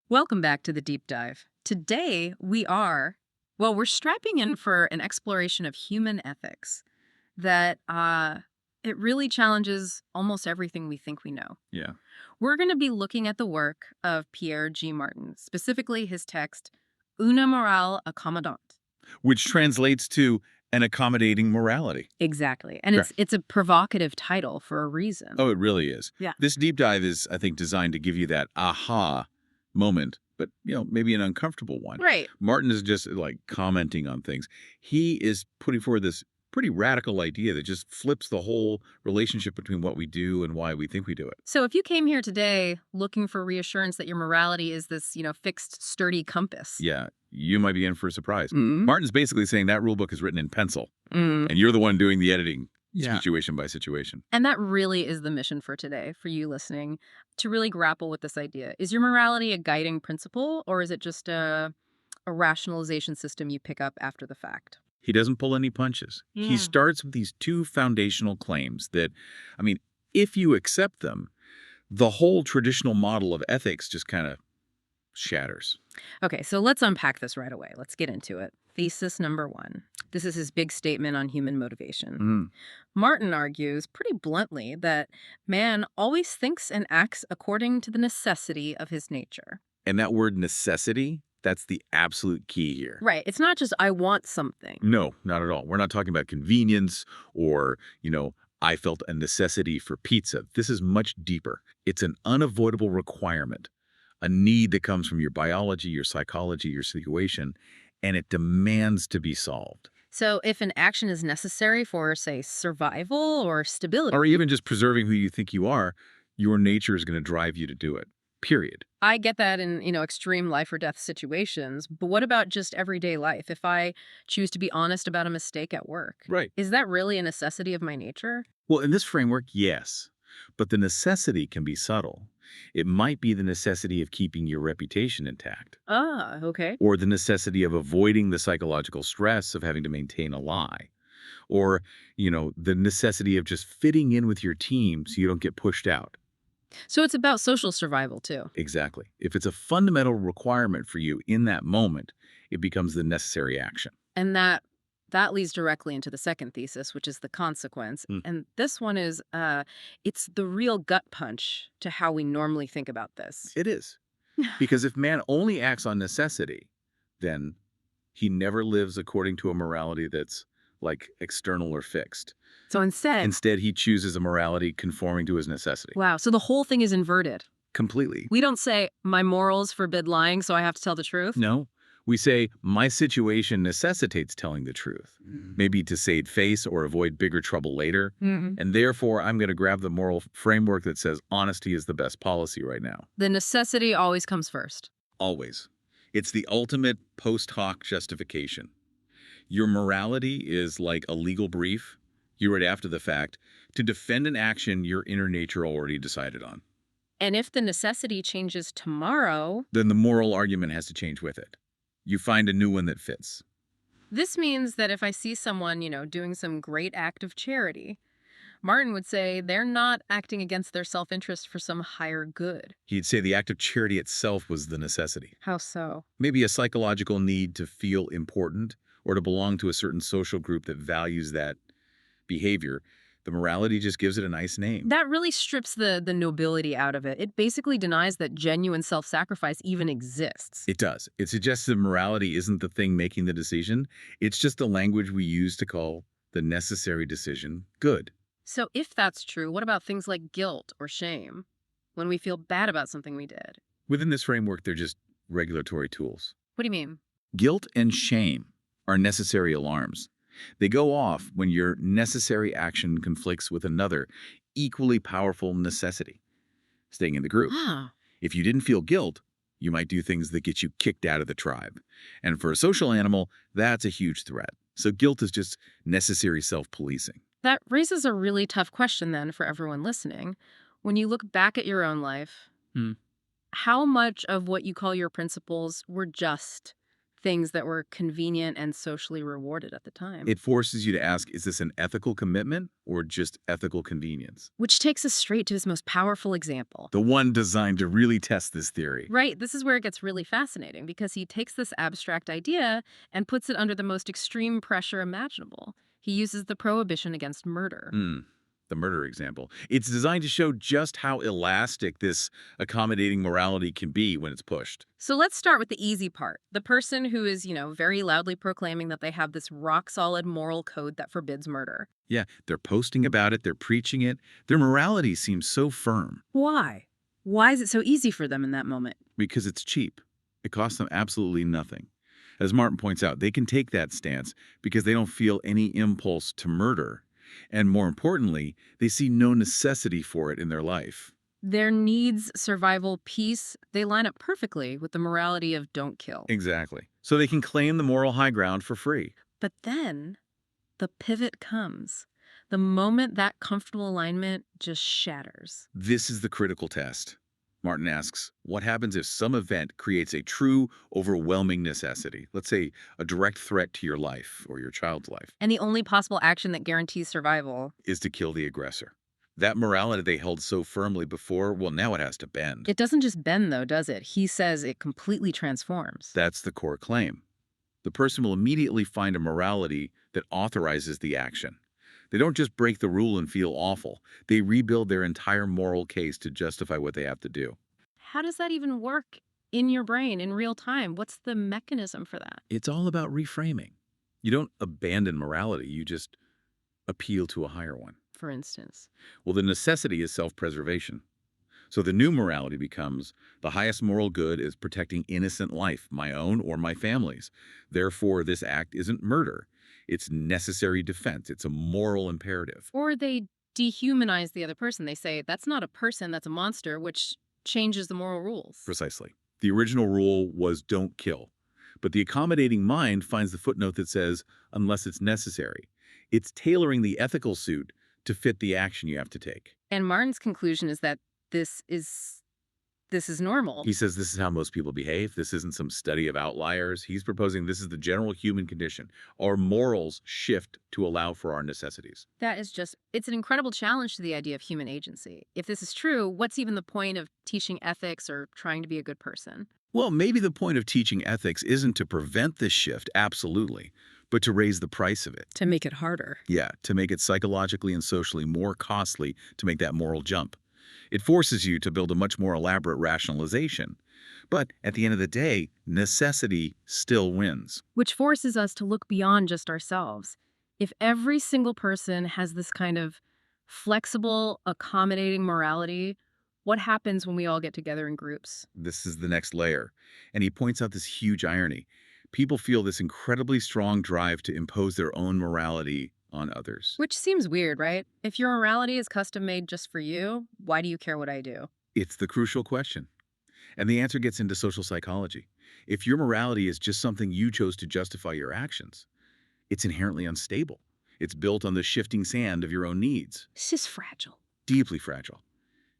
Welcome back to the deep dive. Today we're strapping in for an exploration of human ethics that it really challenges almost everything we think we know. Yeah. We're going to be looking at the work of Pierre G. Martin, specifically his text Una Morale Accommodante. Which translates to an accommodating morality. Exactly. And Sure. it's a provocative title for a reason. Oh, it really is. Yeah. This deep dive is, I think, designed to give you that aha moment, but, maybe an uncomfortable one. Right. Martin is just like commenting on things. He is putting forward this pretty radical idea that just flips the whole relationship between what we do and why we think we do it. So if you came here today looking for reassurance that your morality is this, fixed, sturdy compass. Yeah, you might be in for a surprise. Mm. Martin's basically saying that rule book is written in pencil, Mm. and you're the one doing the editing. Yeah. Situation by situation. And that really is the mission for today, for you listening, to really grapple with this idea. Is your morality a guiding principle, or is it just a rationalization system you pick up after the fact? He doesn't pull any punches. He Yeah. starts with these two foundational claims that, if you accept them, the whole traditional model of ethics just kind of shatters. Okay, so let's unpack this right away. Let's get into it. Thesis number 1. This is his big statement on human motivation. Mm. Martin argues pretty bluntly that man always thinks and acts according to the necessity of his nature. And that word necessity, that's the absolute key here. Right. It's not just I want something. No, not at all. We're not talking about convenience or, I felt a necessity for pizza. This is much deeper. It's an unavoidable requirement, a need that comes from your biology, your psychology, your situation, and it demands to be solved. So if an action is necessary for, say, survival or stability, Or even just preserving who you think you are, your nature is going to drive you to do it, period. I get that in, extreme life or death situations. But what about just everyday life? If I choose to be honest about a mistake at work, Right. is that really a necessity of my nature? Well, in this framework, yes. But the necessity can be subtle. It might be the necessity of keeping your reputation intact, Ah, okay. or the necessity of avoiding the psychological stress of having to maintain a lie, or, the necessity of just fitting in with your team so you don't get pushed out. So it's about social survival, too. Exactly. If it's a fundamental requirement for you in that moment, it becomes the necessary action. And that leads directly into the second thesis, which is the consequence. Mm. And this one is, it's the real gut punch to how we normally think about this. It is. Because if man only acts on necessity, then he never lives according to a morality that's like external or fixed. So Instead, he chooses a morality conforming to his necessity. wow, so the whole thing is inverted. Completely. We don't say, my morals forbid lying, so I have to tell the truth. No. We say, my situation necessitates telling the truth, maybe to save face or avoid bigger trouble later. Mm-mm. And therefore, I'm going to grab the moral framework that says honesty is the best policy right now. The necessity always comes first. Always. It's the ultimate post hoc justification. Your morality is like a legal brief you read after the fact to defend an action your inner nature already decided on. And if the necessity changes tomorrow, Then the moral argument has to change with it. You find a new one that fits. this means that if I see someone, doing some great act of charity, Martin would say they're not acting against their self-interest for some higher good. He'd say the act of charity itself was the necessity. How so? Maybe a psychological need to feel important or to belong to a certain social group that values that behavior. The morality just gives it a nice name. That really strips the nobility out of it. It basically denies that genuine self-sacrifice even exists. It does. It suggests that morality isn't the thing making the decision. It's just the language we use to call the necessary decision good. So if that's true, what about things like guilt or shame? When we feel bad about something we did? Within this framework, they're just regulatory tools. What do you mean? Guilt and shame are necessary alarms. They go off when your necessary action conflicts with another equally powerful necessity, staying in the group. Ah, If you didn't feel guilt, you might do things that get you kicked out of the tribe. And for a social animal, that's a huge threat. So guilt is just necessary self-policing. that raises a really tough question then for everyone listening. When you look back at your own life, Hmm. how much of what you call your principles were just things that were convenient and socially rewarded at the time. It forces you to ask, is this an ethical commitment or just ethical convenience? Which takes us straight to his most powerful example. The one designed to really test this theory. Right, this is where it gets really fascinating because he takes this abstract idea and puts it under the most extreme pressure imaginable. He uses the prohibition against murder. The murder example. It's designed to show just how elastic this accommodating morality can be when it's pushed. So let's start with the easy part. The person who is, very loudly proclaiming that they have this rock-solid moral code that forbids murder. Yeah, they're posting about it, they're preaching it. Their morality seems so firm Why? Why is it so easy for them in that moment? because it's cheap. It costs them absolutely nothing. As Martin points out, they can take that stance because they don't feel any impulse to murder. And more importantly, they see no necessity for it in their life. Their needs, survival, peace, they line up perfectly with the morality of don't kill. Exactly. So they can claim the moral high ground for free. But then the pivot comes. The moment that comfortable alignment just shatters. This is the critical test. Martin asks, what happens if some event creates a true, overwhelming necessity? Let's say a direct threat to your life or your child's life And the only possible action that guarantees survival. is to kill the aggressor. That morality they held so firmly before, well, now it has to bend. It doesn't just bend, though, does it? He says it completely transforms. That's the core claim. The person will immediately find a morality that authorizes the action. They don't just break the rule and feel awful. They rebuild their entire moral case to justify what they have to do. How does that even work in your brain in real time? What's the mechanism for that? It's all about reframing. You don't abandon morality, you just appeal to a higher one. For instance, Well, the necessity is self-preservation. So the new morality becomes, the highest moral good is protecting innocent life, my own or my family's. Therefore, this act isn't murder. It's necessary defense. It's a moral imperative. or they dehumanize the other person. They say that's not a person, that's a monster, which changes the moral rules. Precisely. The original rule was don't kill. But the accommodating mind finds the footnote that says, unless it's necessary. It's tailoring the ethical suit to fit the action you have to take. And Martin's conclusion is that this is normal. He says this is how most people behave. This isn't some study of outliers. He's proposing this is the general human condition. Our morals shift to allow for our necessities. It's an incredible challenge to the idea of human agency. If this is true, what's even the point of teaching ethics or trying to be a good person? Well, maybe the point of teaching ethics isn't to prevent this shift, absolutely, but to raise the price of it. To make it harder. Yeah, to make it psychologically and socially more costly to make that moral jump. It forces you to build a much more elaborate rationalization. But at the end of the day, necessity still wins. Which forces us to look beyond just ourselves. If every single person has this kind of flexible, accommodating morality, what happens when we all get together in groups? This is the next layer. And he points out this huge irony. People feel this incredibly strong drive to impose their own morality on others. Which seems weird, right? If your morality is custom made just for you, why do you care what I do? It's the crucial question. And the answer gets into social psychology. If your morality is just something you chose to justify your actions, it's inherently unstable. It's built on the shifting sand of your own needs. This is fragile. Deeply fragile.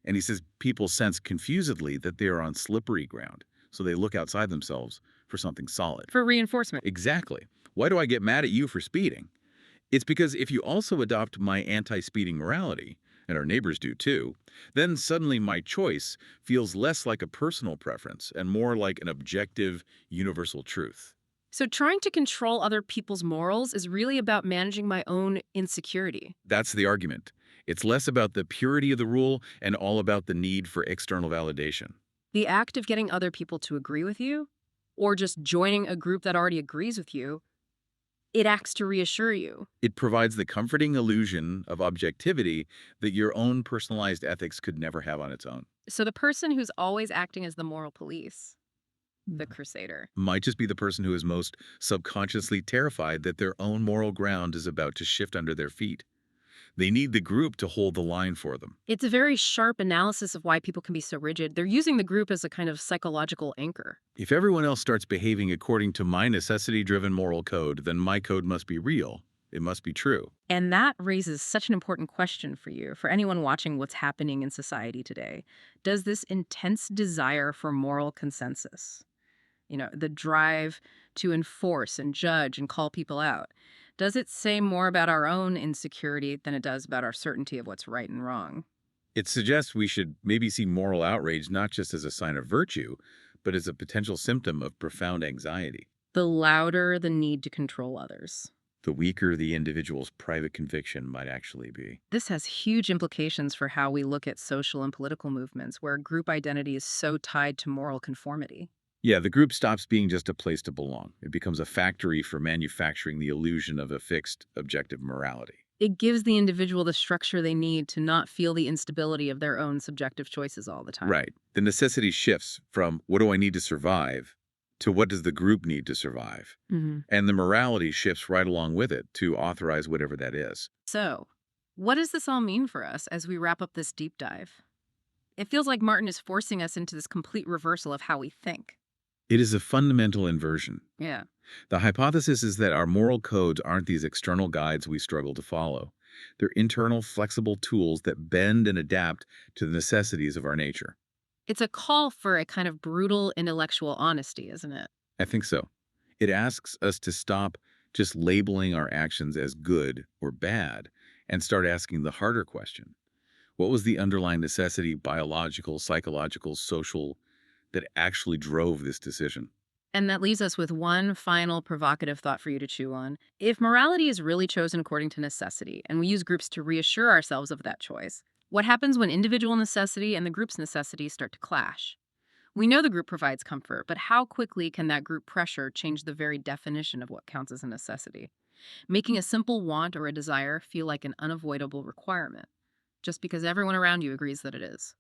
And he says people sense confusedly that they are on slippery ground, so they look outside themselves for something solid. For reinforcement. Exactly. Why do I get mad at you for speeding? It's because if you also adopt my anti-speeding morality, and our neighbors do too, then suddenly my choice feels less like a personal preference and more like an objective, universal truth. So trying to control other people's morals is really about managing my own insecurity. That's the argument. It's less about the purity of the rule and all about the need for external validation. The act of getting other people to agree with you, or just joining a group that already agrees with you, it acts to reassure you. It provides the comforting illusion of objectivity that your own personalized ethics could never have on its own. So the person who's always acting as the moral police, the crusader, Might just be the person who is most subconsciously terrified that their own moral ground is about to shift under their feet. They need the group to hold the line for them. it's a very sharp analysis of why people can be so rigid. They're using the group as a kind of psychological anchor. If everyone else starts behaving according to my necessity-driven moral code, then my code must be real. It must be true. And that raises such an important question for you, for anyone watching what's happening in society today. Does this intense desire for moral consensus, The drive to enforce and judge and call people out. Does it say more about our own insecurity than it does about our certainty of what's right and wrong? It suggests we should maybe see moral outrage not just as a sign of virtue, but as a potential symptom of profound anxiety. The louder the need to control others. The weaker the individual's private conviction might actually be. This has huge implications for how we look at social and political movements where group identity is so tied to moral conformity. Yeah, the group stops being just a place to belong. It becomes a factory for manufacturing the illusion of a fixed, objective morality. It gives the individual the structure they need to not feel the instability of their own subjective choices all the time. Right. The necessity shifts from what do I need to survive to what does the group need to survive? Mhm. And the morality shifts right along with it to authorize whatever that is. So, what does this all mean for us as we wrap up this deep dive? It feels like Martin is forcing us into this complete reversal of how we think. It is a fundamental inversion. Yeah. The hypothesis is that our moral codes aren't these external guides we struggle to follow. They're internal, flexible tools that bend and adapt to the necessities of our nature. It's a call for a kind of brutal intellectual honesty, isn't it? I think so. It asks us to stop just labeling our actions as good or bad and start asking the harder question. What was the underlying necessity, biological, psychological, social, that actually drove this decision? And that leaves us with one final provocative thought for you to chew on. If morality is really chosen according to necessity, and we use groups to reassure ourselves of that choice, what happens when individual necessity and the group's necessity start to clash? We know the group provides comfort, but how quickly can that group pressure change the very definition of what counts as a necessity, making a simple want or a desire feel like an unavoidable requirement, just because everyone around you agrees that it is?